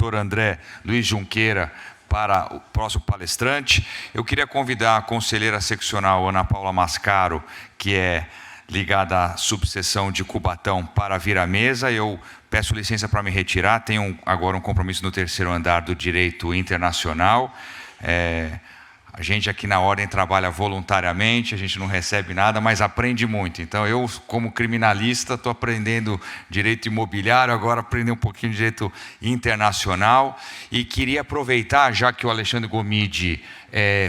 doutor André Luiz Junqueira para o próximo palestrante. Eu queria convidar a conselheira seccional Ana Paula Mascaro, que é ligada à subseção de Cubatão, para vir à mesa. Eu peço licença para me retirar, tenho agora um compromisso no terceiro andar do Direito Internacional. A gente aqui na Ordem trabalha voluntariamente, a gente não recebe nada, mas aprende muito. Então, eu, como criminalista, estou aprendendo direito imobiliário, agora aprender um pouquinho de direito internacional. E queria aproveitar, já que o Alexandre Gomide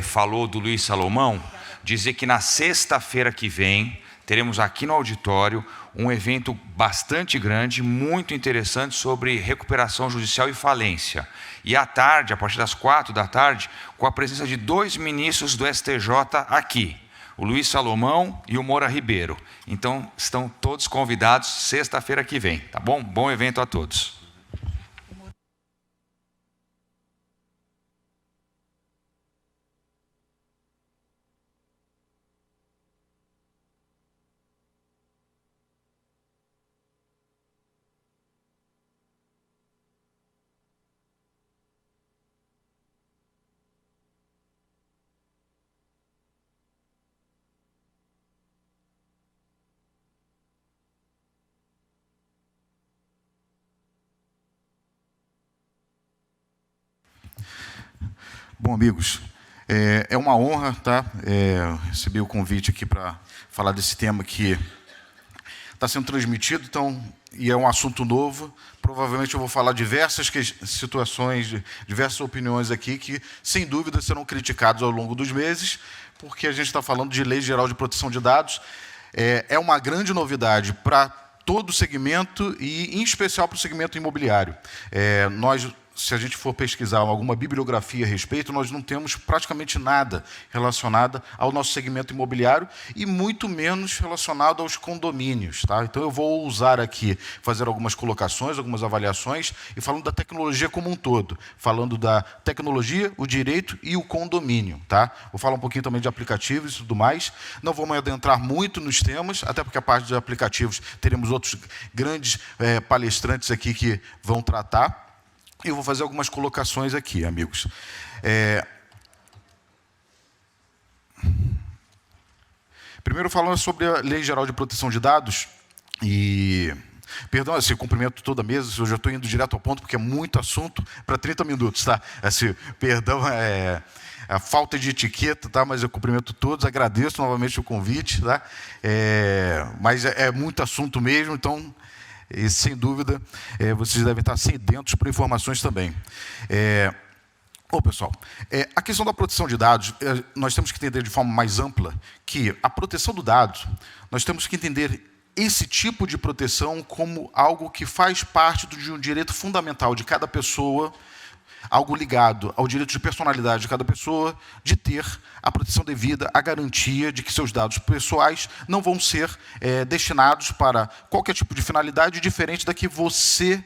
falou do Luiz Salomão, dizer que na sexta-feira que vem, teremos aqui no auditório um evento bastante grande, muito interessante, sobre recuperação judicial e falência. E à tarde, a partir das 16h, com a presença de 2 ministros do STJ aqui, o Luiz Salomão e o Moura Ribeiro. Então, estão todos convidados sexta-feira que vem, tá bom? Bom evento a todos. Bom, amigos, é uma honra, tá? Receber o convite aqui para falar desse tema que está sendo transmitido, então, e é um assunto novo. Provavelmente eu vou falar diversas situações, diversas opiniões aqui que, sem dúvida, serão criticadas ao longo dos meses, porque a gente está falando de Lei Geral de Proteção de Dados. É uma grande novidade para todo o segmento e, em especial, para o segmento imobiliário. Se a gente for pesquisar alguma bibliografia a respeito, nós não temos praticamente nada relacionado ao nosso segmento imobiliário e muito menos relacionado aos condomínios, tá? Então, eu vou usar aqui, fazer algumas colocações, algumas avaliações, e falando da tecnologia como um todo, falando da tecnologia, o direito e o condomínio, tá? Vou falar um pouquinho também de aplicativos e tudo mais. Não vou me adentrar muito nos temas, até porque a parte de aplicativos teremos outros grandes palestrantes aqui que vão tratar. Eu vou fazer algumas colocações aqui, amigos. Primeiro, falando sobre a Lei Geral de Proteção de Dados, e... Perdão, assim, eu cumprimento toda a mesa, eu já estou indo direto ao ponto, porque é muito assunto para 30 minutos, tá? Assim, perdão, a falta de etiqueta, tá? Mas eu cumprimento todos, agradeço novamente o convite, tá? Mas é muito assunto mesmo, então... E, sem dúvida, vocês devem estar sedentos por informações também. Pessoal, a questão da proteção de dados, nós temos que entender de forma mais ampla que a proteção do dado, nós temos que entender esse tipo de proteção como algo que faz parte de um direito fundamental de cada pessoa, algo ligado ao direito de personalidade de cada pessoa, de ter a proteção devida, a garantia de que seus dados pessoais não vão ser destinados para qualquer tipo de finalidade diferente da que você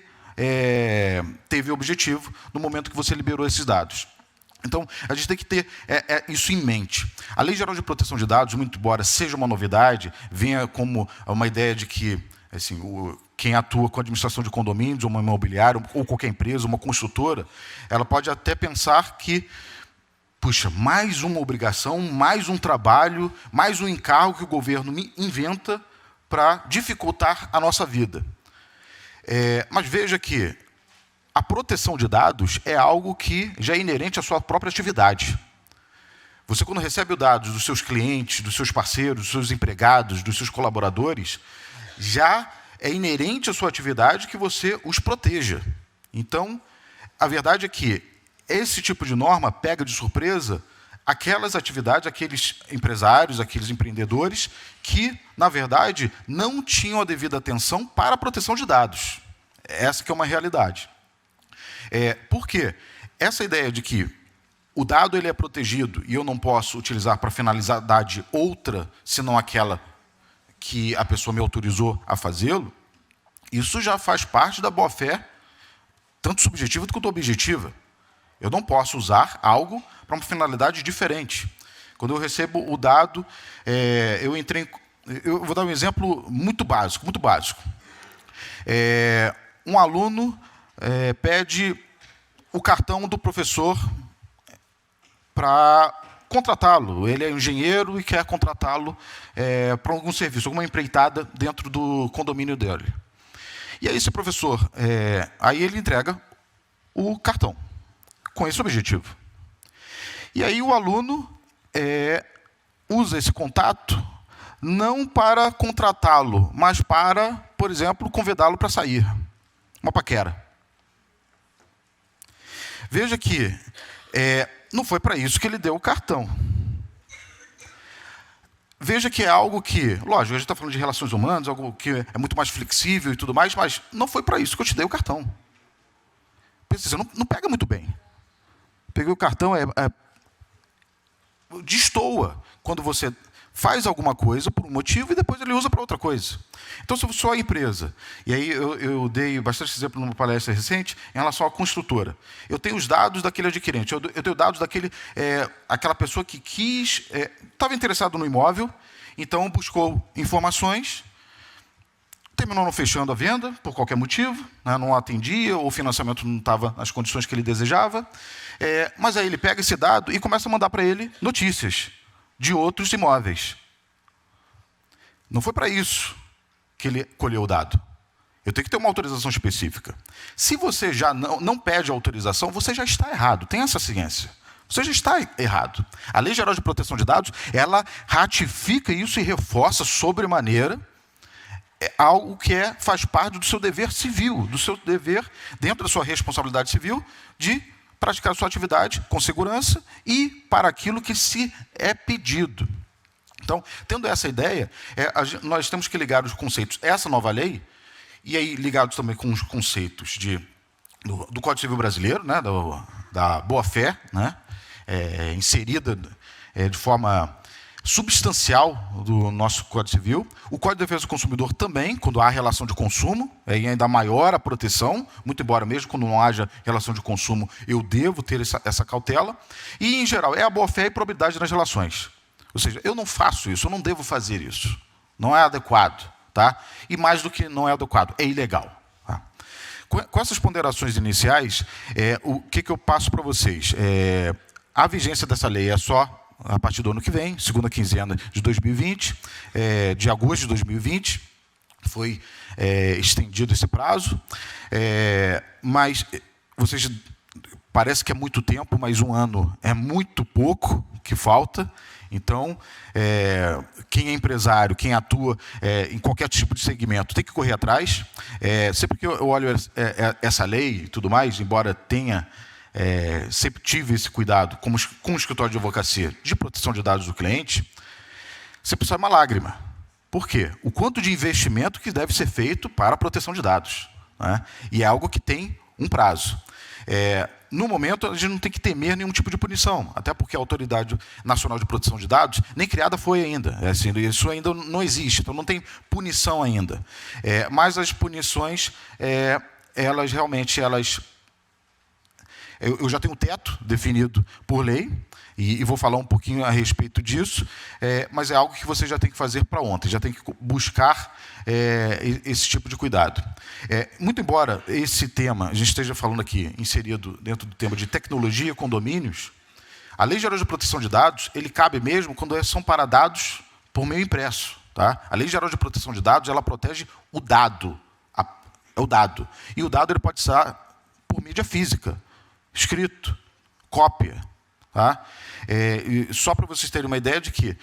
teve o objetivo no momento que você liberou esses dados. Então, a gente tem que ter isso em mente. A Lei Geral de Proteção de Dados, muito embora seja uma novidade, venha como uma ideia de que assim, quem atua com administração de condomínios, uma imobiliária, ou qualquer empresa, uma construtora, ela pode até pensar que, puxa, mais uma obrigação, mais um trabalho, mais um encargo que o governo inventa para dificultar a nossa vida. Mas veja que a proteção de dados é algo que já é inerente à sua própria atividade. Você, quando recebe os dados dos seus clientes, dos seus parceiros, dos seus empregados, dos seus colaboradores, já é inerente à sua atividade que você os proteja. Então, a verdade é que esse tipo de norma pega de surpresa aquelas atividades, aqueles empresários, aqueles empreendedores que, na verdade, não tinham a devida atenção para a proteção de dados. Essa que é uma realidade. Por quê? Essa ideia de que o dado ele é protegido e eu não posso utilizar para finalidade outra, senão aquela que a pessoa me autorizou a fazê-lo, isso já faz parte da boa-fé, tanto subjetiva quanto objetiva. Eu não posso usar algo para uma finalidade diferente. Quando eu recebo o dado, eu vou dar um exemplo muito básico, muito básico. Um aluno pede o cartão do professor para contratá-lo. Ele é engenheiro e quer contratá-lo para algum serviço, alguma empreitada dentro do condomínio dele. E aí esse professor, aí ele entrega o cartão com esse objetivo. E aí o aluno usa esse contato não para contratá-lo, mas para, por exemplo, convidá-lo para sair. Uma paquera. Veja que não foi para isso que ele deu o cartão. Veja que é algo que, lógico, a gente está falando de relações humanas, algo que é muito mais flexível e tudo mais, mas não foi para isso que eu te dei o cartão. Pensa, não pega muito bem. Peguei o cartão, destoa quando você faz alguma coisa por um motivo e depois ele usa para outra coisa. Então, se eu sou a empresa, e aí eu dei bastante exemplo numa palestra recente em relação à construtora. Eu tenho os dados daquele adquirente, eu tenho dados aquela pessoa que estava interessado no imóvel, então buscou informações, terminou não fechando a venda, por qualquer motivo, né, não atendia, ou o financiamento não estava nas condições que ele desejava, mas aí ele pega esse dado e começa a mandar para ele notícias de outros imóveis. Não foi para isso que ele colheu o dado. Eu tenho que ter uma autorização específica. Se você já não pede autorização, você já está errado. Tem essa ciência. Você já está errado. A Lei Geral de Proteção de Dados, ela ratifica isso e reforça sobremaneira algo que faz parte do seu dever civil, do seu dever, dentro da sua responsabilidade civil, de praticar a sua atividade com segurança e para aquilo que se é pedido. Então, tendo essa ideia, nós temos que ligar os conceitos, essa nova lei, e aí ligados também com os conceitos do Código Civil Brasileiro, né, da boa-fé, né, inserida de forma substancial do nosso Código Civil. O Código de Defesa do Consumidor também, quando há relação de consumo, é ainda maior a proteção, muito embora mesmo quando não haja relação de consumo, eu devo ter essa cautela. E, em geral, é a boa-fé e probidade nas relações. Ou seja, eu não faço isso, eu não devo fazer isso. Não é adequado. Tá? E mais do que não é adequado, é ilegal. Tá? Com essas ponderações iniciais, o que eu passo para vocês? A vigência dessa lei é só a partir do ano que vem, segunda quinzena de 2020, de agosto de 2020, foi estendido esse prazo, mas vocês parece que é muito tempo, mas um ano é muito pouco que falta. Então, quem é empresário, quem atua em qualquer tipo de segmento, tem que correr atrás. Sempre que eu olho essa lei e tudo mais, embora tenha sempre tive esse cuidado com o escritório de advocacia de proteção de dados do cliente, sempre sai uma lágrima. Por quê? O quanto de investimento que deve ser feito para a proteção de dados. Né? E é algo que tem um prazo. No momento, a gente não tem que temer nenhum tipo de punição, até porque a Autoridade Nacional de Proteção de Dados nem criada foi ainda. Assim, isso ainda não existe, então não tem punição ainda. Mas as punições, elas realmente, eu já tenho um teto definido por lei, e vou falar um pouquinho a respeito disso, mas é algo que você já tem que fazer para ontem, já tem que buscar esse tipo de cuidado. Muito embora esse tema, a gente esteja falando aqui, inserido dentro do tema de tecnologia e condomínios, a Lei Geral de Proteção de Dados, ele cabe mesmo quando são para dados por meio impresso. Tá? A Lei Geral de Proteção de Dados, ela protege o dado, o dado. E o dado ele pode ser por mídia física, escrito, cópia. Tá? Só para vocês terem uma ideia de que,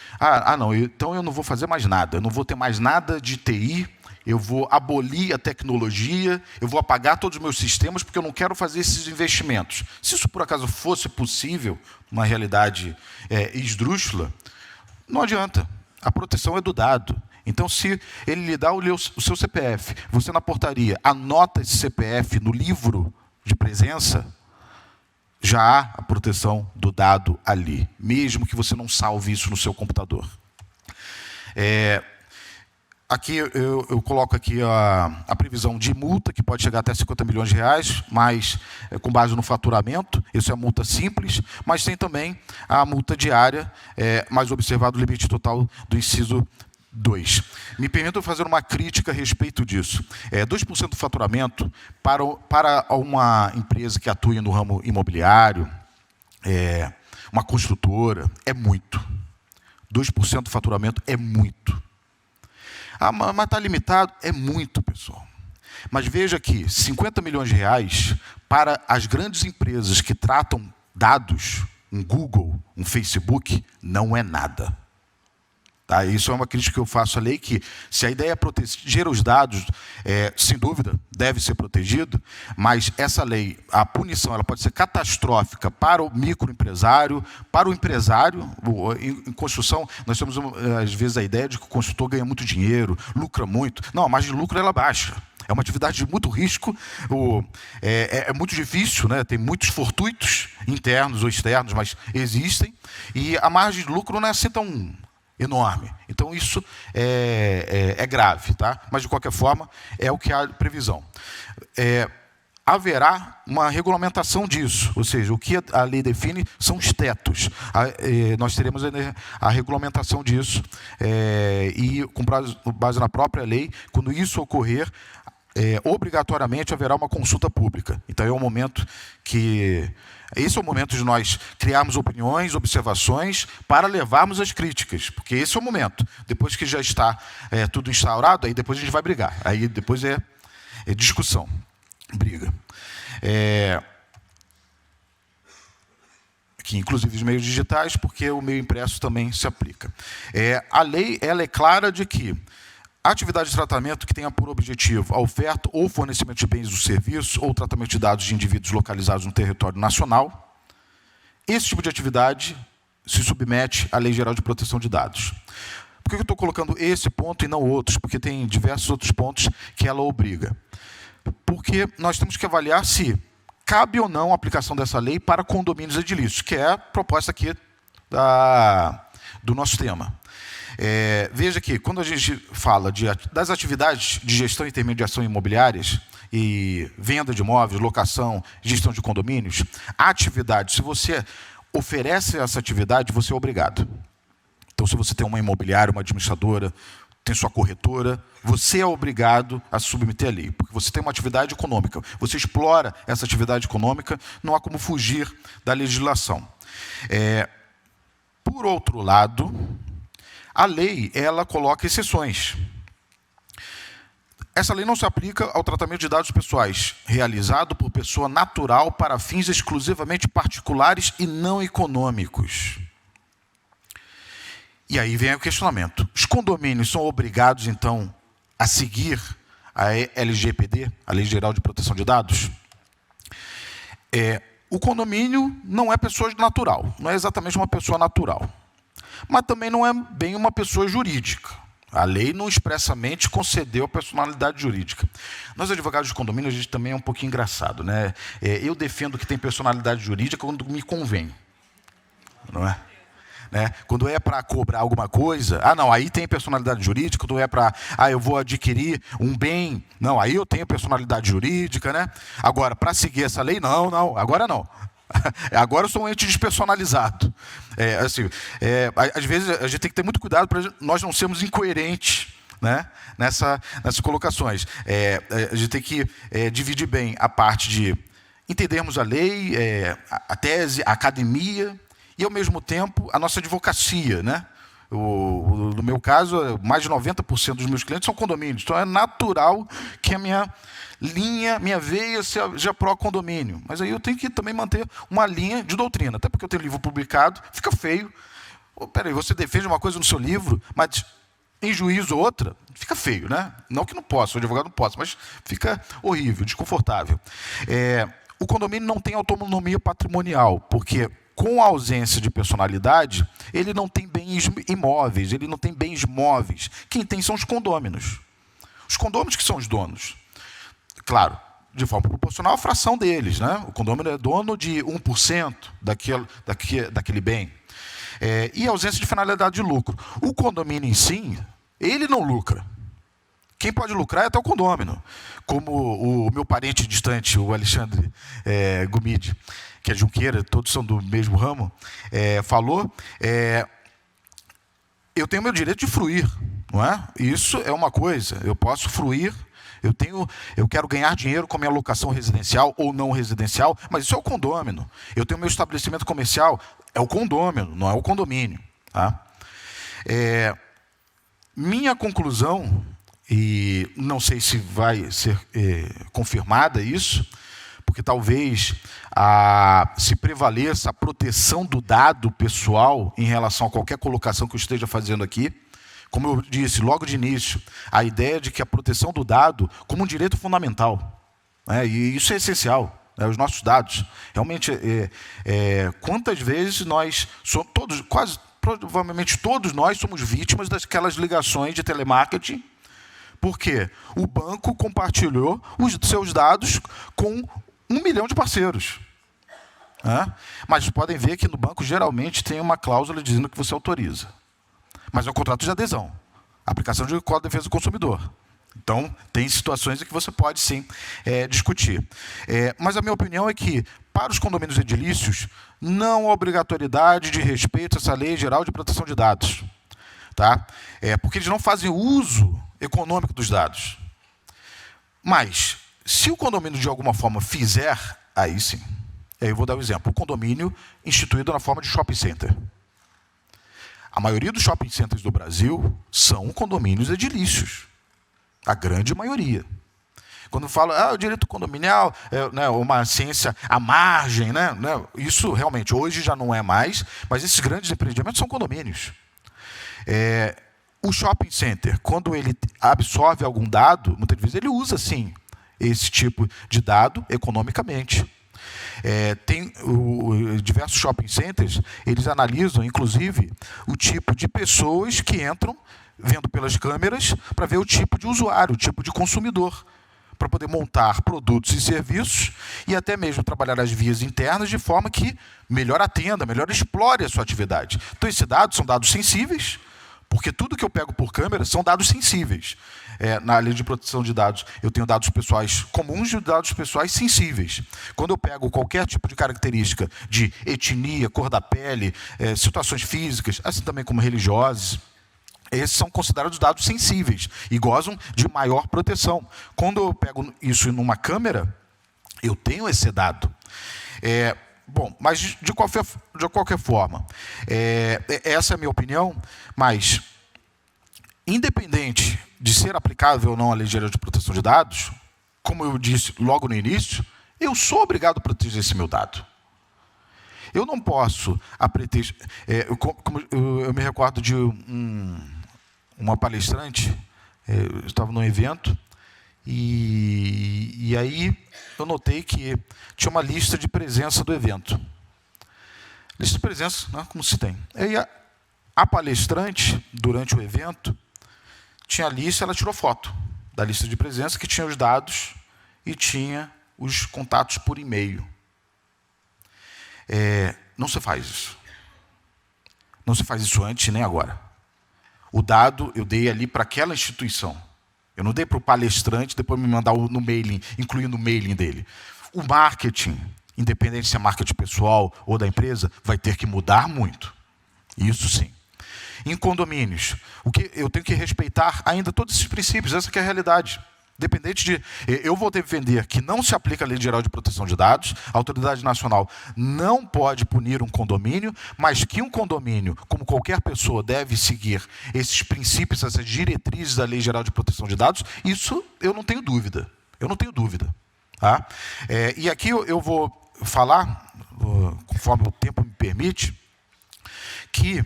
não, então eu não vou fazer mais nada, eu não vou ter mais nada de TI, eu vou abolir a tecnologia, eu vou apagar todos os meus sistemas porque eu não quero fazer esses investimentos. Se isso por acaso fosse possível, uma realidade esdrúxula, não adianta, a proteção é do dado. Então, se ele lhe dá o seu CPF, você na portaria anota esse CPF no livro de presença, já há a proteção do dado ali, mesmo que você não salve isso no seu computador. Aqui eu coloco aqui a previsão de multa, que pode chegar até 50 milhões de reais, mas com base no faturamento, isso é a multa simples, mas tem também a multa diária, mais observado o limite total do inciso 2. Me permitam fazer uma crítica a respeito disso. 2% do faturamento para uma empresa que atua no ramo imobiliário, uma construtora, é muito. 2% do faturamento é muito. Mas está limitado? É muito, pessoal. Mas veja que 50 milhões de reais para as grandes empresas que tratam dados, um Google, um Facebook, não é nada. Tá? Isso é uma crítica que eu faço à lei, que se a ideia é proteger os dados, sem dúvida, deve ser protegido, mas essa lei, a punição, ela pode ser catastrófica para o microempresário, para o empresário. Em construção, nós temos, às vezes, a ideia de que o construtor ganha muito dinheiro, lucra muito. Não, a margem de lucro ela baixa. É uma atividade de muito risco, é muito difícil, né? Tem muitos fortuitos, internos ou externos, mas existem, e a margem de lucro não é assim tão enorme. Então, isso é grave, tá? Mas, de qualquer forma, é o que há previsão. Haverá uma regulamentação disso, ou seja, o que a lei define são os tetos. Nós teremos a regulamentação disso, e, com base na própria lei, quando isso ocorrer, obrigatoriamente haverá uma consulta pública. Então, é o momento que... Esse é o momento de nós criarmos opiniões, observações, para levarmos as críticas, porque esse é o momento. Depois que já está tudo instaurado, aí depois a gente vai brigar. Aí depois é discussão, briga. Aqui, inclusive os meios digitais, porque o meio impresso também se aplica. A lei ela é clara de que a atividade de tratamento que tenha por objetivo a oferta ou fornecimento de bens ou serviços ou tratamento de dados de indivíduos localizados no território nacional, esse tipo de atividade se submete à Lei Geral de Proteção de Dados. Por que eu estou colocando esse ponto e não outros? Porque tem diversos outros pontos que ela obriga. Porque nós temos que avaliar se cabe ou não a aplicação dessa lei para condomínios edilícios, que é a proposta aqui do nosso tema. Veja que, quando a gente fala das atividades de gestão e intermediação imobiliárias, e venda de imóveis, locação, gestão de condomínios, a atividade, se você oferece essa atividade, você é obrigado. Então, se você tem uma imobiliária, uma administradora, tem sua corretora, você é obrigado a submeter a lei, porque você tem uma atividade econômica, você explora essa atividade econômica, não há como fugir da legislação. Por outro lado, a lei, ela coloca exceções. Essa lei não se aplica ao tratamento de dados pessoais realizado por pessoa natural para fins exclusivamente particulares e não econômicos. E aí vem o questionamento. Os condomínios são obrigados, então, a seguir a LGPD, a Lei Geral de Proteção de Dados? O condomínio não é pessoa natural, não é exatamente uma pessoa natural. Mas também não é bem uma pessoa jurídica. A lei não expressamente concedeu a personalidade jurídica. Nós, advogados de condomínio, a gente também é um pouquinho engraçado, né? Eu defendo que tem personalidade jurídica quando me convém. Não é? Né? Quando é para cobrar alguma coisa, não, aí tem personalidade jurídica. Quando é para, eu vou adquirir um bem, não, aí eu tenho personalidade jurídica, né? Agora, para seguir essa lei, não, agora não. Agora eu sou um ente despersonalizado. Às vezes a gente tem que ter muito cuidado para nós não sermos incoerentes, né, nessas colocações. A gente tem que dividir bem a parte de entendermos a lei, a tese, a academia e, ao mesmo tempo, a nossa advocacia, né? No meu caso, mais de 90% dos meus clientes são condomínios. Então, é natural que a minha veia seja pró-condomínio. Mas aí eu tenho que também manter uma linha de doutrina. Até porque eu tenho livro publicado, fica feio. Peraí, você defende uma coisa no seu livro, mas em juízo outra, fica feio, né? Não que não possa, o advogado não possa, mas fica horrível, desconfortável. O condomínio não tem autonomia patrimonial, porque, com a ausência de personalidade, ele não tem bens imóveis, ele não tem bens móveis. Quem tem são os condôminos. Os condôminos que são os donos. Claro, de forma proporcional à fração deles, né? O condômino é dono de 1% daquele bem. E a ausência de finalidade de lucro. O condomínio em si, ele não lucra. Quem pode lucrar é até o condômino. Como o meu parente distante, o Alexandre Gumide, que é Junqueira, todos são do mesmo ramo, falou, eu tenho meu direito de fruir. não é? Isso é uma coisa. Eu posso fruir, eu quero ganhar dinheiro com a minha locação residencial ou não residencial, mas isso é o condômino. Eu tenho meu estabelecimento comercial, é o condômino, não é o condomínio. Tá? Minha conclusão, e não sei se vai ser confirmada isso, porque talvez se prevaleça a proteção do dado pessoal em relação a qualquer colocação que eu esteja fazendo aqui. Como eu disse logo de início, a ideia de que a proteção do dado como um direito fundamental, né, e isso é essencial, né, os nossos dados. Realmente, quantas vezes nós somos, quase provavelmente todos nós somos vítimas daquelas ligações de telemarketing, porque o banco compartilhou os seus dados com 1 milhão de parceiros. Mas podem ver que no banco geralmente tem uma cláusula dizendo que você autoriza. Mas é um contrato de adesão. Aplicação de Código de Defesa do Consumidor. Então, tem situações em que você pode, sim, discutir. Mas a minha opinião é que, para os condomínios edilícios, não há obrigatoriedade de respeito a essa Lei Geral de Proteção de Dados. Tá? Porque eles não fazem uso econômico dos dados. Mas, se o condomínio, de alguma forma, fizer, aí sim. Eu vou dar um exemplo. O condomínio instituído na forma de shopping center. A maioria dos shopping centers do Brasil são condomínios edilícios. A grande maioria. Quando falo, o direito condominial é uma ciência à margem, né? Isso realmente hoje já não é mais, mas esses grandes empreendimentos são condomínios. O shopping center, quando ele absorve algum dado, muitas vezes ele usa, sim, esse tipo de dado economicamente. Tem diversos shopping centers, eles analisam, inclusive, o tipo de pessoas que entram, vendo pelas câmeras, para ver o tipo de usuário, o tipo de consumidor, para poder montar produtos e serviços e até mesmo trabalhar as vias internas de forma que melhor atenda, melhor explore a sua atividade. Então, esses dados são dados sensíveis, porque tudo que eu pego por câmera são dados sensíveis. Na lei de proteção de dados, eu tenho dados pessoais comuns e dados pessoais sensíveis. Quando eu pego qualquer tipo de característica de etnia, cor da pele, situações físicas, assim também como religiosas, esses são considerados dados sensíveis e gozam de maior proteção. Quando eu pego isso numa câmera, eu tenho esse dado. Bom, mas de qualquer forma, essa é a minha opinião, mas, independente de ser aplicável ou não a Lei Geral de Proteção de Dados, como eu disse logo no início, eu sou obrigado a proteger esse meu dado. Eu não posso, a pretexto... eu me recordo de uma palestrante, eu estava num evento, e aí eu notei que tinha uma lista de presença do evento. Lista de presença, né, como se tem. Aí a palestrante, durante o evento, tinha a lista, ela tirou foto da lista de presença, que tinha os dados e tinha os contatos por e-mail. Não se faz isso. Não se faz isso antes nem agora. O dado eu dei ali para aquela instituição. Eu não dei para o palestrante, depois me mandar no mailing, incluindo o mailing dele. O marketing, independente se é marketing pessoal ou da empresa, vai ter que mudar muito. Isso sim. Em condomínios, eu tenho que respeitar ainda todos esses princípios, essa que é a realidade. Dependente de... Eu vou defender que não se aplica a Lei Geral de Proteção de Dados, a Autoridade Nacional não pode punir um condomínio, mas que um condomínio, como qualquer pessoa, deve seguir esses princípios, essas diretrizes da Lei Geral de Proteção de Dados, isso eu não tenho dúvida. Eu não tenho dúvida. Tá? E aqui eu vou falar, conforme o tempo me permite, que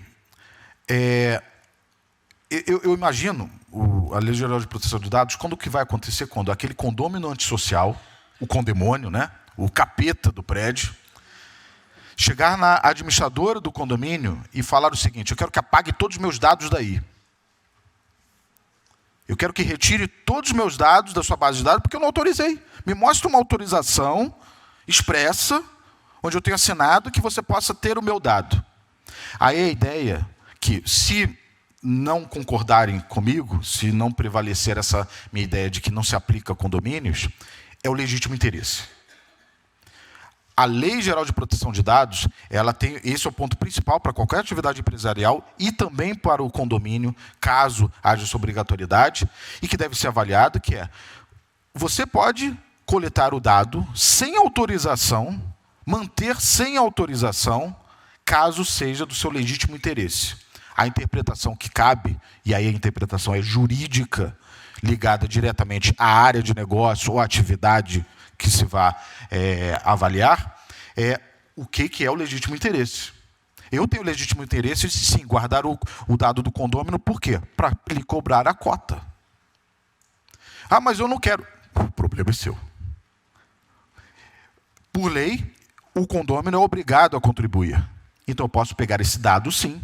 eu imagino a Lei Geral de Proteção de Dados, quando o que vai acontecer? Quando aquele condômino antissocial, o condemônio, né, o capeta do prédio, chegar na administradora do condomínio e falar o seguinte: eu quero que apague todos os meus dados daí. Eu quero que retire todos os meus dados da sua base de dados, porque eu não autorizei. Me mostra uma autorização expressa, onde eu tenho assinado que você possa ter o meu dado. Aí a ideia que, se não concordarem comigo, se não prevalecer essa minha ideia de que não se aplica a condomínios, é o legítimo interesse. A Lei Geral de Proteção de Dados, ela tem, esse é o ponto principal para qualquer atividade empresarial e também para o condomínio, caso haja essa obrigatoriedade, e que deve ser avaliado, que é, você pode coletar o dado sem autorização, manter sem autorização, caso seja do seu legítimo interesse. A interpretação que cabe, e aí a interpretação é jurídica, ligada diretamente à área de negócio ou à atividade que se vai avaliar, é o que é o legítimo interesse. Eu tenho legítimo interesse, sim, guardar o dado do condômino, por quê? Para lhe cobrar a cota. Ah, mas eu não quero. O problema é seu. Por lei, o condômino é obrigado a contribuir. Então, eu posso pegar esse dado, sim.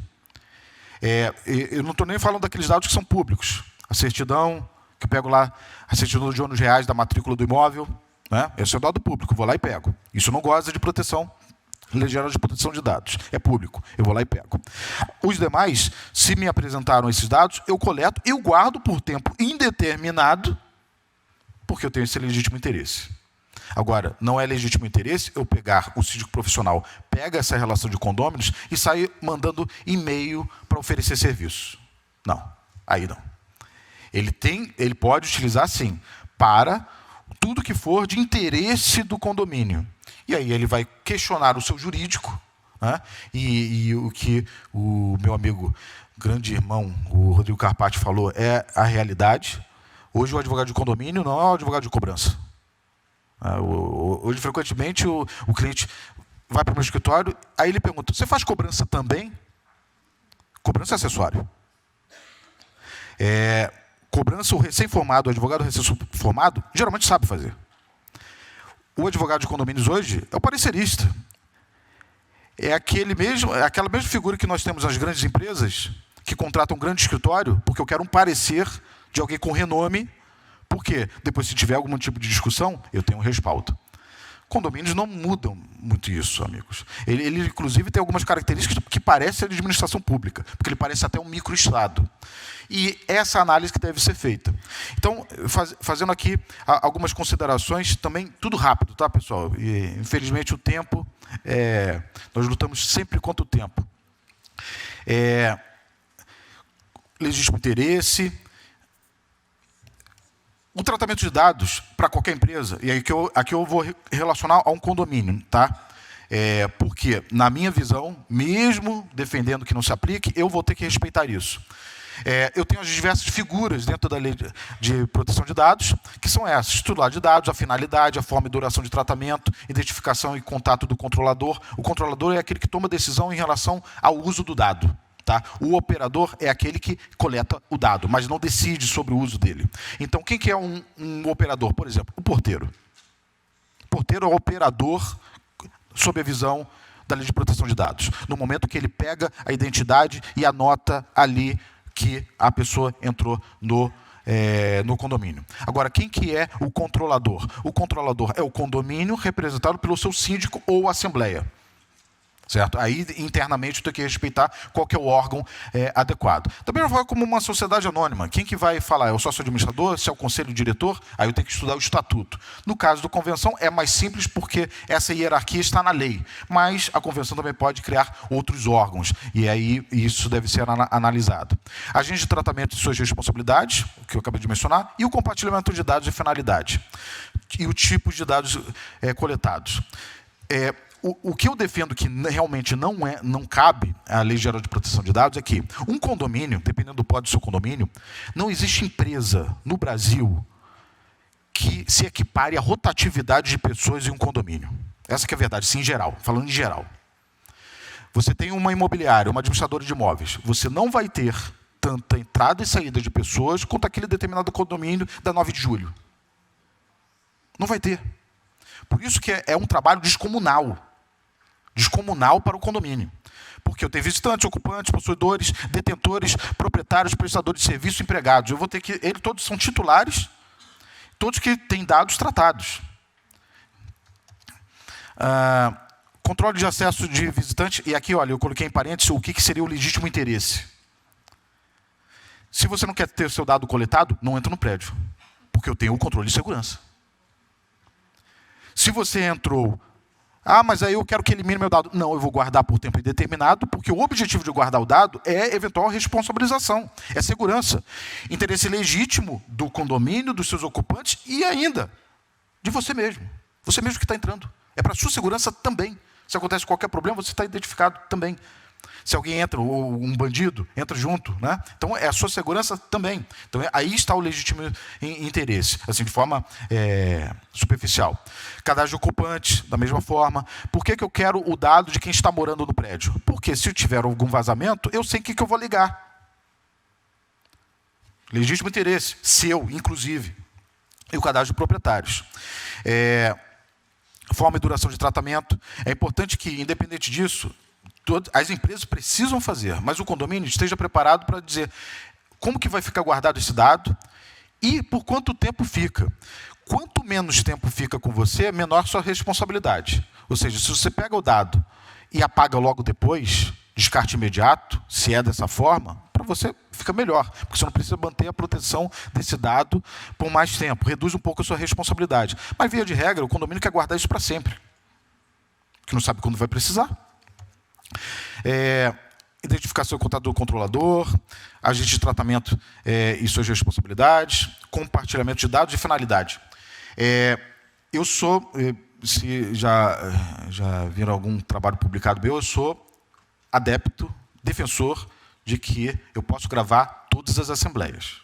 Eu não estou nem falando daqueles dados que são públicos. A certidão, que eu pego lá, a certidão de ônus reais da matrícula do imóvel, né? Esse é o dado público, eu vou lá e pego. Isso não goza de proteção, Lei Geral de Proteção de Dados. É público, eu vou lá e pego. Os demais, se me apresentaram esses dados, eu coleto e eu guardo por tempo indeterminado, porque eu tenho esse legítimo interesse. Agora, não é legítimo interesse eu pegar, o síndico profissional pega essa relação de condôminos e sair mandando e-mail para oferecer serviço. Não, aí não. Ele pode utilizar, sim, para tudo que for de interesse do condomínio. E aí ele vai questionar o seu jurídico, né? E o que o meu amigo, grande irmão, o Rodrigo Carpati, falou é a realidade. Hoje o advogado de condomínio não é o advogado de cobrança. Hoje, frequentemente, o cliente vai para o meu escritório, aí ele pergunta, você faz cobrança também? Cobrança é acessório. Cobrança, o recém-formado, o advogado recém-formado, geralmente sabe fazer. O advogado de condomínios hoje é o parecerista. É aquela mesma figura que nós temos nas grandes empresas, que contratam um grande escritório, porque eu quero um parecer de alguém com renome, porque depois, se tiver algum tipo de discussão, eu tenho um respaldo. Condomínios não mudam muito isso, amigos. Ele inclusive, tem algumas características que parecem a de administração pública, porque ele parece até um microestado. E essa análise que deve ser feita. Então, fazendo aqui algumas considerações, também tudo rápido, tá, pessoal? E, infelizmente, o tempo, nós lutamos sempre contra o tempo. Legítimo interesse. O tratamento de dados para qualquer empresa, e aí aqui eu vou relacionar a um condomínio, tá? Porque, na minha visão, mesmo defendendo que não se aplique, eu vou ter que respeitar isso. Eu tenho as diversas figuras dentro da Lei de Proteção de Dados, que são essas: titular de dados, a finalidade, a forma e duração de tratamento, identificação e contato do controlador. O controlador é aquele que toma decisão em relação ao uso do dado. Tá? O operador é aquele que coleta o dado, mas não decide sobre o uso dele. Então, quem que é um operador? Por exemplo, o porteiro. O porteiro é o operador sob a visão da Lei de Proteção de Dados. No momento que ele pega a identidade e anota ali que a pessoa entrou no condomínio. Agora, quem que é o controlador? O controlador é o condomínio representado pelo seu síndico ou assembleia. Certo? Aí, internamente, eu tenho que respeitar qual que é o órgão adequado. Também eu vou como uma sociedade anônima. Quem que vai falar? É o sócio-administrador? Se é o conselho diretor? Aí eu tenho que estudar o estatuto. No caso da convenção, é mais simples porque essa hierarquia está na lei. Mas a convenção também pode criar outros órgãos. E aí isso deve ser analisado. Agente de tratamento de suas responsabilidades, o que eu acabei de mencionar, e o compartilhamento de dados e finalidade. E o tipo de dados coletados. O que eu defendo que realmente não cabe à Lei Geral de Proteção de Dados é que um condomínio, dependendo do pódio do seu condomínio, não existe empresa no Brasil que se equipare à rotatividade de pessoas em um condomínio. Essa que é a verdade, sim, em geral, falando em geral. Você tem uma imobiliária, uma administradora de imóveis, você não vai ter tanta entrada e saída de pessoas quanto aquele determinado condomínio da 9 de julho. Não vai ter. Por isso que é um trabalho descomunal para o condomínio. Porque eu tenho visitantes, ocupantes, possuidores, detentores, proprietários, prestadores de serviço, empregados. Eu vou ter que... todos são titulares, todos que têm dados tratados. Controle de acesso de visitante. E aqui, olha, eu coloquei em parênteses o que seria o legítimo interesse. Se você não quer ter o seu dado coletado, não entra no prédio. Porque eu tenho o controle de segurança. Se você entrou... Ah, mas aí eu quero que elimine meu dado. Não, eu vou guardar por tempo indeterminado, porque o objetivo de guardar o dado é eventual responsabilização, é segurança. Interesse legítimo do condomínio, dos seus ocupantes e ainda de você mesmo. Você mesmo que está entrando. É para a sua segurança também. Se acontece qualquer problema, você está identificado também. Se alguém entra, ou um bandido, entra junto, né? Então, é a sua segurança também. Então, aí está o legítimo interesse, assim, de forma superficial. Cadastro de ocupante, da mesma forma. Por que eu quero o dado de quem está morando no prédio? Porque se eu tiver algum vazamento, eu sei que eu vou ligar. Legítimo interesse, seu, inclusive. E o cadastro de proprietários. Forma e duração de tratamento. É importante que, independente disso, as empresas precisam fazer, mas o condomínio esteja preparado para dizer como que vai ficar guardado esse dado e por quanto tempo fica. Quanto menos tempo fica com você, menor sua responsabilidade. Ou seja, se você pega o dado e apaga logo depois, descarte imediato, se é dessa forma, para você fica melhor, porque você não precisa manter a proteção desse dado por mais tempo. Reduz um pouco a sua responsabilidade. Mas, via de regra, o condomínio quer guardar isso para sempre, que não sabe quando vai precisar. Identificação do contador controlador, agente de tratamento e suas responsabilidades, compartilhamento de dados e finalidade. Eu sou, se já viram algum trabalho publicado meu, eu sou adepto, defensor de que eu posso gravar todas as assembleias.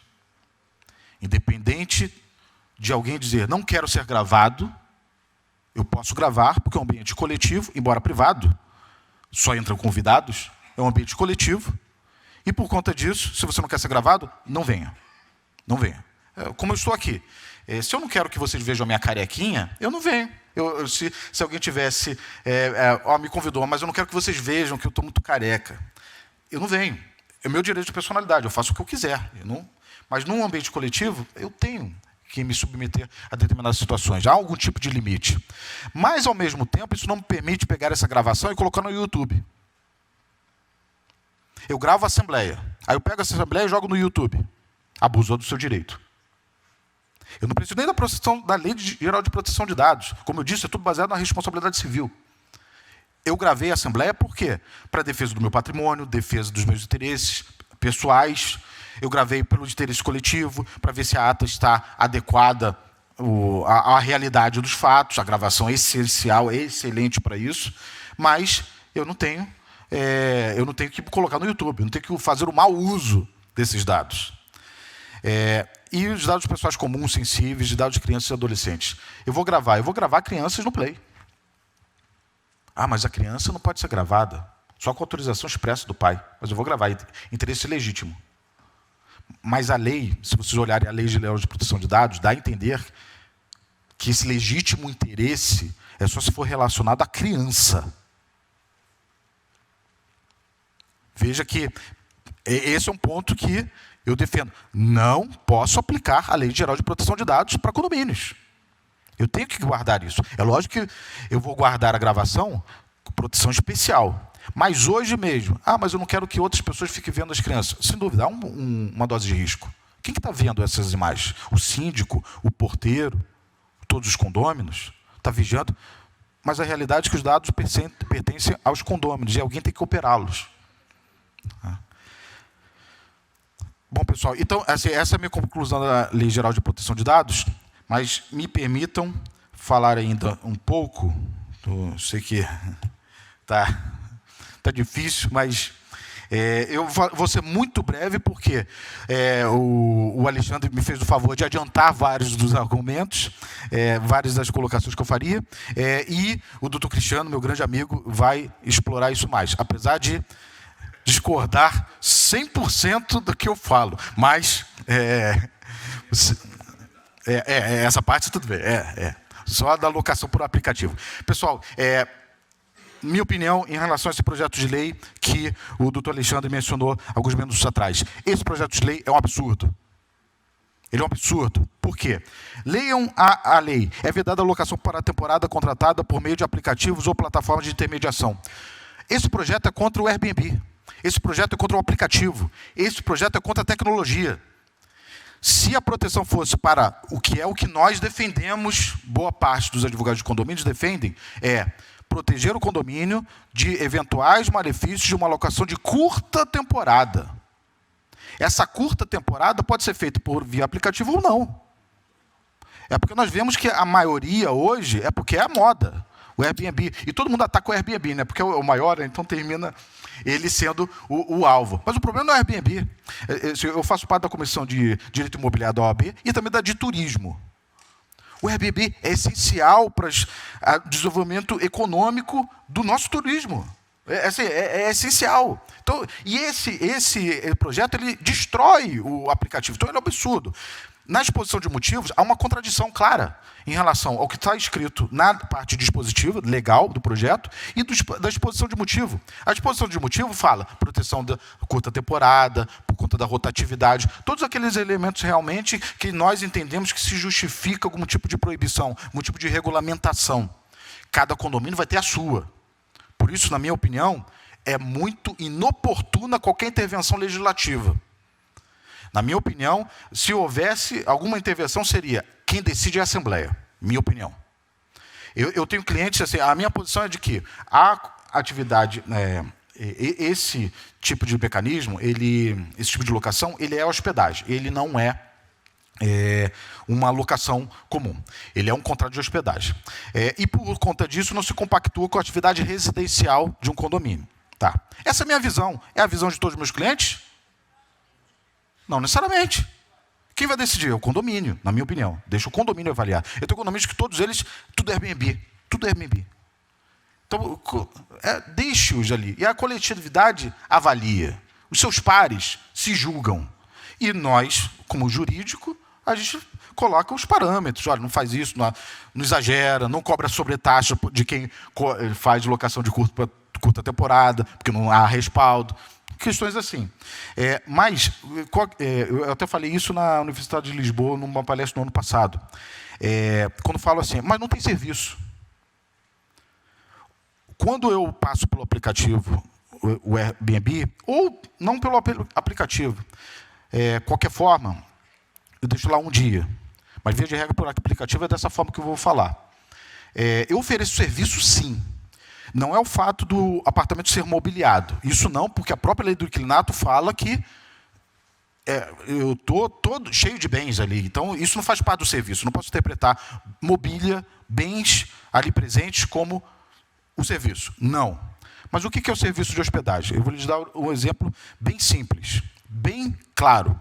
Independente de alguém dizer, não quero ser gravado, eu posso gravar, porque é um ambiente coletivo, embora privado, só entram convidados, é um ambiente coletivo, e por conta disso, se você não quer ser gravado, não venha. Não venha. Como eu estou aqui, se eu não quero que vocês vejam a minha carequinha, eu não venho. Se alguém tivesse, me convidou, mas eu não quero que vocês vejam que eu estou muito careca. Eu não venho. É o meu direito de personalidade, eu faço o que eu quiser. Mas num ambiente coletivo, eu tenho que me submeter a determinadas situações. Há algum tipo de limite. Mas, ao mesmo tempo, isso não me permite pegar essa gravação e colocar no YouTube. Eu gravo a assembleia. Aí eu pego essa assembleia e jogo no YouTube. Abusou do seu direito. Eu não preciso nem da Lei Geral de Proteção de Dados. Como eu disse, é tudo baseado na responsabilidade civil. Eu gravei a assembleia por quê? Para defesa do meu patrimônio, defesa dos meus interesses pessoais. Eu gravei pelo interesse coletivo, para ver se a ata está adequada à realidade dos fatos. A gravação é essencial, é excelente para isso, mas eu não tenho que colocar no YouTube, eu não tenho que fazer o mau uso desses dados. E os dados pessoais comuns, sensíveis, de dados de crianças e adolescentes. Eu vou gravar crianças no Play. Ah, mas a criança não pode ser gravada, só com autorização expressa do pai. Mas eu vou gravar, interesse legítimo. Mas a lei, se vocês olharem a Lei Geral de Proteção de Dados, dá a entender que esse legítimo interesse é só se for relacionado à criança. Veja que esse é um ponto que eu defendo. Não posso aplicar a Lei Geral de Proteção de Dados para condomínios. Eu tenho que guardar isso. É lógico que eu vou guardar a gravação com proteção especial. Mas hoje mesmo, mas eu não quero que outras pessoas fiquem vendo as crianças. Sem dúvida, há uma dose de risco. Quem que está vendo essas imagens? O síndico, o porteiro, todos os condôminos? Está vigiando? Mas a realidade é que os dados pertencem aos condôminos e alguém tem que operá-los. Bom, pessoal, então essa é a minha conclusão da Lei Geral de Proteção de Dados, mas me permitam falar ainda um pouco, eu sei que está difícil, mas eu vou ser muito breve, porque o Alexandre me fez o favor de adiantar vários dos argumentos, várias das colocações que eu faria, e o doutor Cristiano, meu grande amigo, vai explorar isso mais, apesar de discordar 100% do que eu falo, mas essa parte tudo bem, só da locação por aplicativo. Pessoal, minha opinião em relação a esse projeto de lei que o doutor Alexandre mencionou alguns minutos atrás. Esse projeto de lei é um absurdo. Ele é um absurdo. Por quê? Leiam a lei. É vedada a locação para a temporada contratada por meio de aplicativos ou plataformas de intermediação. Esse projeto é contra o Airbnb. Esse projeto é contra o aplicativo. Esse projeto é contra a tecnologia. Se a proteção fosse para o que nós defendemos, boa parte dos advogados de condomínios defendem, proteger o condomínio de eventuais malefícios de uma locação de curta temporada. Essa curta temporada pode ser feita via aplicativo ou não. É porque nós vemos que a maioria hoje é porque é a moda, o Airbnb. E todo mundo ataca o Airbnb, né? Porque é o maior, então termina ele sendo o alvo. Mas o problema não é o Airbnb. Eu faço parte da Comissão de Direito Imobiliário da OAB e também da de Turismo. O Airbnb é essencial para o desenvolvimento econômico do nosso turismo. É essencial. Então, e esse projeto ele destrói o aplicativo. Então, ele é um absurdo. Na exposição de motivos, há uma contradição clara em relação ao que está escrito na parte dispositiva, legal, do projeto, e da exposição de motivo. A exposição de motivo fala proteção da curta temporada, por conta da rotatividade, todos aqueles elementos realmente que nós entendemos que se justifica algum tipo de proibição, algum tipo de regulamentação. Cada condomínio vai ter a sua. Por isso, na minha opinião, é muito inoportuna qualquer intervenção legislativa. Na minha opinião, se houvesse alguma intervenção, seria quem decide é a Assembleia. Minha opinião. Eu tenho clientes, assim, a minha posição é de que a atividade, esse tipo de mecanismo, esse tipo de locação, ele é hospedagem. Ele não é uma locação comum. Ele é um contrato de hospedagem. E, por conta disso, não se compactua com a atividade residencial de um condomínio. Tá. Essa é a minha visão. É a visão de todos os meus clientes? Não necessariamente. Quem vai decidir? É o condomínio, na minha opinião. Deixa o condomínio avaliar. Eu tenho condomínios que todos eles, tudo é Airbnb. Tudo é Airbnb. Então, deixe-os ali. E a coletividade avalia. Os seus pares se julgam. E nós, como jurídico, a gente coloca os parâmetros. Olha, não faz isso, não exagera, não cobra sobretaxa de quem faz locação de curta temporada, porque não há respaldo. Questões assim. Mas, eu até falei isso na Universidade de Lisboa, numa palestra no ano passado. Quando falo assim, mas não tem serviço. Quando eu passo pelo aplicativo, o Airbnb, ou não pelo aplicativo, qualquer forma, eu deixo lá um dia. Mas, via de regra, por aplicativo é dessa forma que eu vou falar. Eu ofereço serviço, sim. Não é o fato do apartamento ser mobiliado. Isso não, porque a própria lei do inquilinato fala que eu estou todo cheio de bens ali. Então, isso não faz parte do serviço. Não posso interpretar mobília, bens ali presentes como o serviço. Não. Mas o que é o serviço de hospedagem? Eu vou lhes dar um exemplo bem simples, bem claro.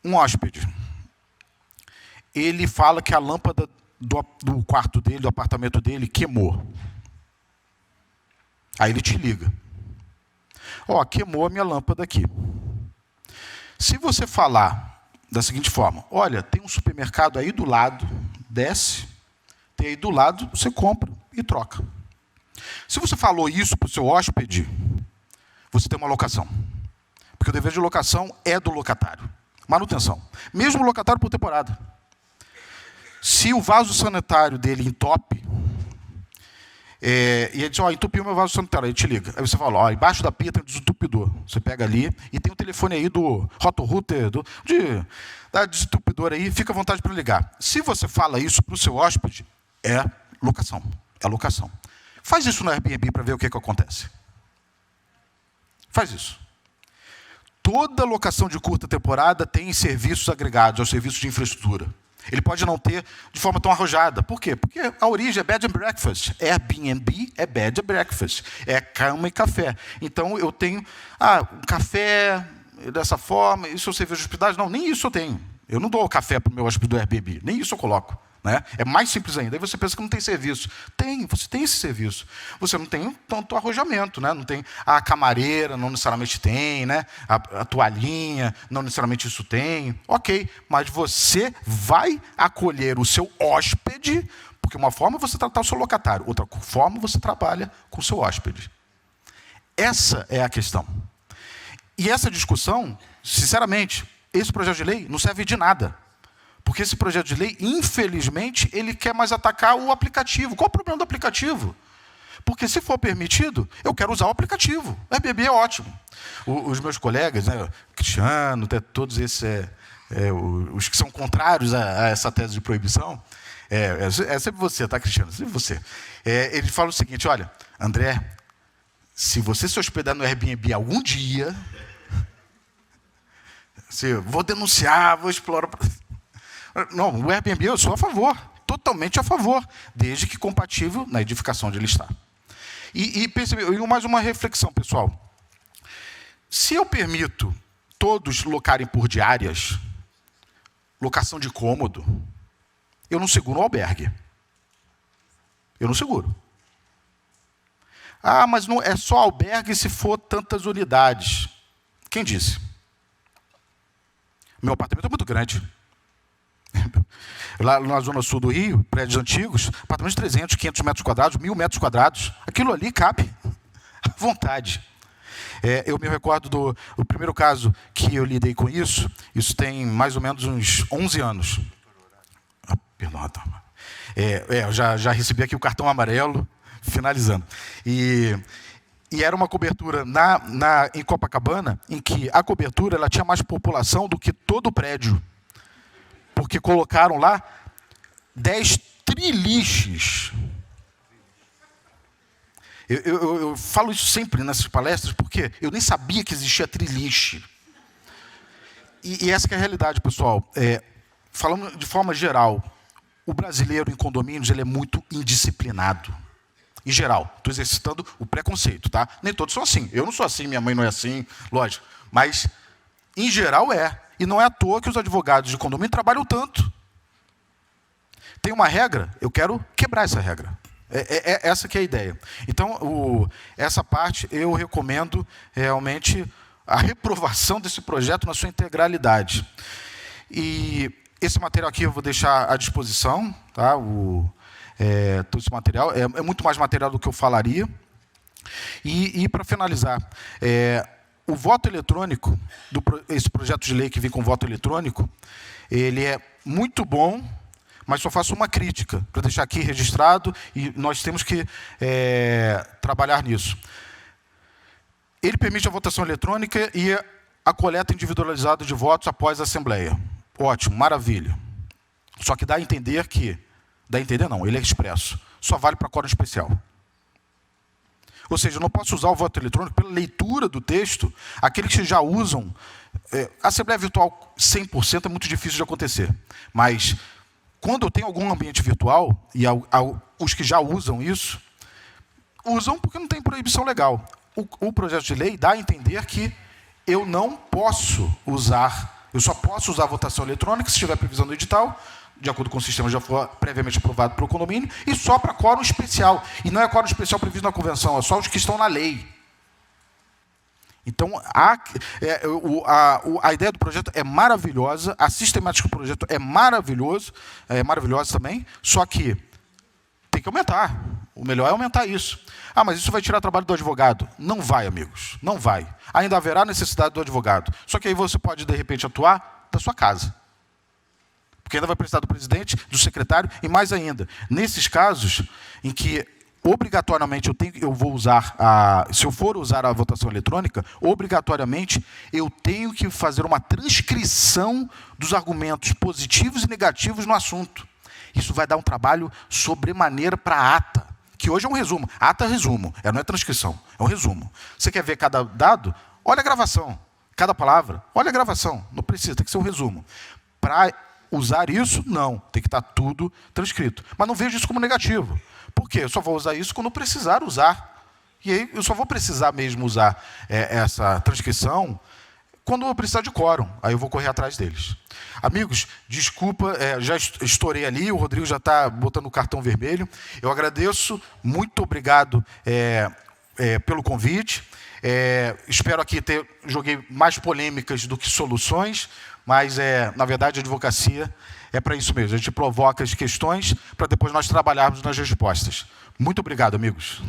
Um hóspede, ele fala que a lâmpada do quarto dele, do apartamento dele, queimou. Aí ele te liga. Queimou a minha lâmpada aqui. Se você falar da seguinte forma, olha, tem um supermercado aí do lado, desce, tem aí do lado, você compra e troca. Se você falou isso para o seu hóspede, você tem uma locação. Porque o dever de locação é do locatário. Manutenção. Mesmo locatário por temporada. Se o vaso sanitário dele entope, e ele diz, entupiu meu vaso sanitário, aí ele te liga. Aí você fala, embaixo da pia tem um desentupidor. Você pega ali, e tem o telefone aí do Roto-Router, da desentupidor aí, fica à vontade para ligar. Se você fala isso para o seu hóspede, é locação. É locação. Faz isso no Airbnb para ver o que acontece. Faz isso. Toda locação de curta temporada tem serviços agregados, aos serviços de infraestrutura. Ele pode não ter de forma tão arrojada. Por quê? Porque a origem é bed and breakfast. Airbnb é bed and breakfast. É cama e café. Então, eu tenho um café dessa forma, isso é o serviço de hospedagem? Não, nem isso eu tenho. Eu não dou café para o meu hóspede do Airbnb. Nem isso eu coloco. Né? É mais simples ainda. Aí você pensa que não tem serviço. Você tem esse serviço. Você não tem tanto arrojamento. Né? Não tem a camareira, não necessariamente tem. Né? A toalhinha, não necessariamente isso tem. Ok, mas você vai acolher o seu hóspede, porque uma forma é você tratar o seu locatário, outra forma você trabalha com o seu hóspede. Essa é a questão. E essa discussão, sinceramente, esse projeto de lei não serve de nada. Porque esse projeto de lei, infelizmente, ele quer mais atacar o aplicativo. Qual o problema do aplicativo? Porque se for permitido, eu quero usar o aplicativo. O Airbnb é ótimo. Os meus colegas, né, Cristiano, todos esses, os que são contrários a essa tese de proibição, É sempre você, tá, Cristiano? Sempre você. Ele fala o seguinte, olha, André, se você se hospedar no Airbnb algum dia, vou denunciar, vou explorar... Não, o Airbnb eu sou a favor, totalmente a favor, desde que compatível na edificação onde ele está. E mais uma reflexão, pessoal. Se eu permito todos locarem por diárias, locação de cômodo, eu não seguro um albergue. Eu não seguro. Ah, mas não é só albergue se for tantas unidades. Quem disse? Meu apartamento é muito grande. Lá na zona sul do Rio, prédios antigos, apartamentos de 300, 500 metros quadrados, 1.000 metros quadrados. Aquilo ali cabe à vontade. Eu me recordo do primeiro caso que eu lidei com isso tem mais ou menos uns 11 anos. Perdão. Eu já recebi aqui o cartão amarelo, finalizando. E era uma cobertura em Copacabana, em que a cobertura ela tinha mais população do que todo o prédio. Porque colocaram lá 10 triliches. Eu falo isso sempre nessas palestras, porque eu nem sabia que existia triliche. E essa que é a realidade, pessoal. Falando de forma geral, o brasileiro em condomínios ele é muito indisciplinado. Em geral, estou exercitando o preconceito, tá? Nem todos são assim. Eu não sou assim, minha mãe não é assim, lógico. Mas, em geral, é. E não é à toa que os advogados de condomínio trabalham tanto. Tem uma regra, eu quero quebrar essa regra. Essa que é a ideia. Então, essa parte eu recomendo realmente a reprovação desse projeto na sua integralidade. E esse material aqui eu vou deixar à disposição, tá? Todo esse material é muito mais material do que eu falaria. E para finalizar, o voto eletrônico, esse projeto de lei que vem com voto eletrônico, ele é muito bom, mas só faço uma crítica, para deixar aqui registrado, e nós temos que trabalhar nisso. Ele permite a votação eletrônica e a coleta individualizada de votos após a Assembleia. Ótimo, maravilha. Só que dá a entender que... Dá a entender não, ele é expresso. Só vale para quórum especial. Ou seja, eu não posso usar o voto eletrônico pela leitura do texto, aqueles que já usam... a Assembleia Virtual 100% é muito difícil de acontecer, mas quando eu tenho algum ambiente virtual, e os que já usam isso, usam porque não tem proibição legal. O projeto de lei dá a entender que eu não posso usar, eu só posso usar a votação eletrônica se estiver previsão no edital, de acordo com o sistema já for previamente aprovado pelo condomínio, e só para quórum especial. E não é quórum especial previsto na convenção, é só os que estão na lei. Então, a ideia do projeto é maravilhosa, a sistemática do projeto é maravilhosa também, só que tem que aumentar. O melhor é aumentar isso. Ah, mas isso vai tirar trabalho do advogado. Não vai, amigos, não vai. Ainda haverá necessidade do advogado. Só que aí você pode, de repente, atuar da sua casa. Porque ainda vai precisar do presidente, do secretário, e mais ainda, nesses casos em que obrigatoriamente eu vou usar se eu for usar a votação eletrônica, obrigatoriamente eu tenho que fazer uma transcrição dos argumentos positivos e negativos no assunto. Isso vai dar um trabalho sobremaneira para a ata, que hoje é um resumo. A ata é resumo, não é transcrição, é um resumo. Você quer ver cada dado? Olha a gravação. Cada palavra, olha a gravação. Não precisa, tem que ser um resumo. Para usar isso, não. Tem que estar tudo transcrito. Mas não vejo isso como negativo. Por quê? Eu só vou usar isso quando precisar usar. E aí eu só vou precisar mesmo usar essa transcrição quando eu precisar de quórum. Aí eu vou correr atrás deles. Amigos, desculpa, já estourei ali, o Rodrigo já está botando o cartão vermelho. Eu agradeço, muito obrigado pelo convite. Espero aqui joguei mais polêmicas do que soluções, mas, na verdade, a advocacia é para isso mesmo. A gente provoca as questões para depois nós trabalharmos nas respostas. Muito obrigado, amigos.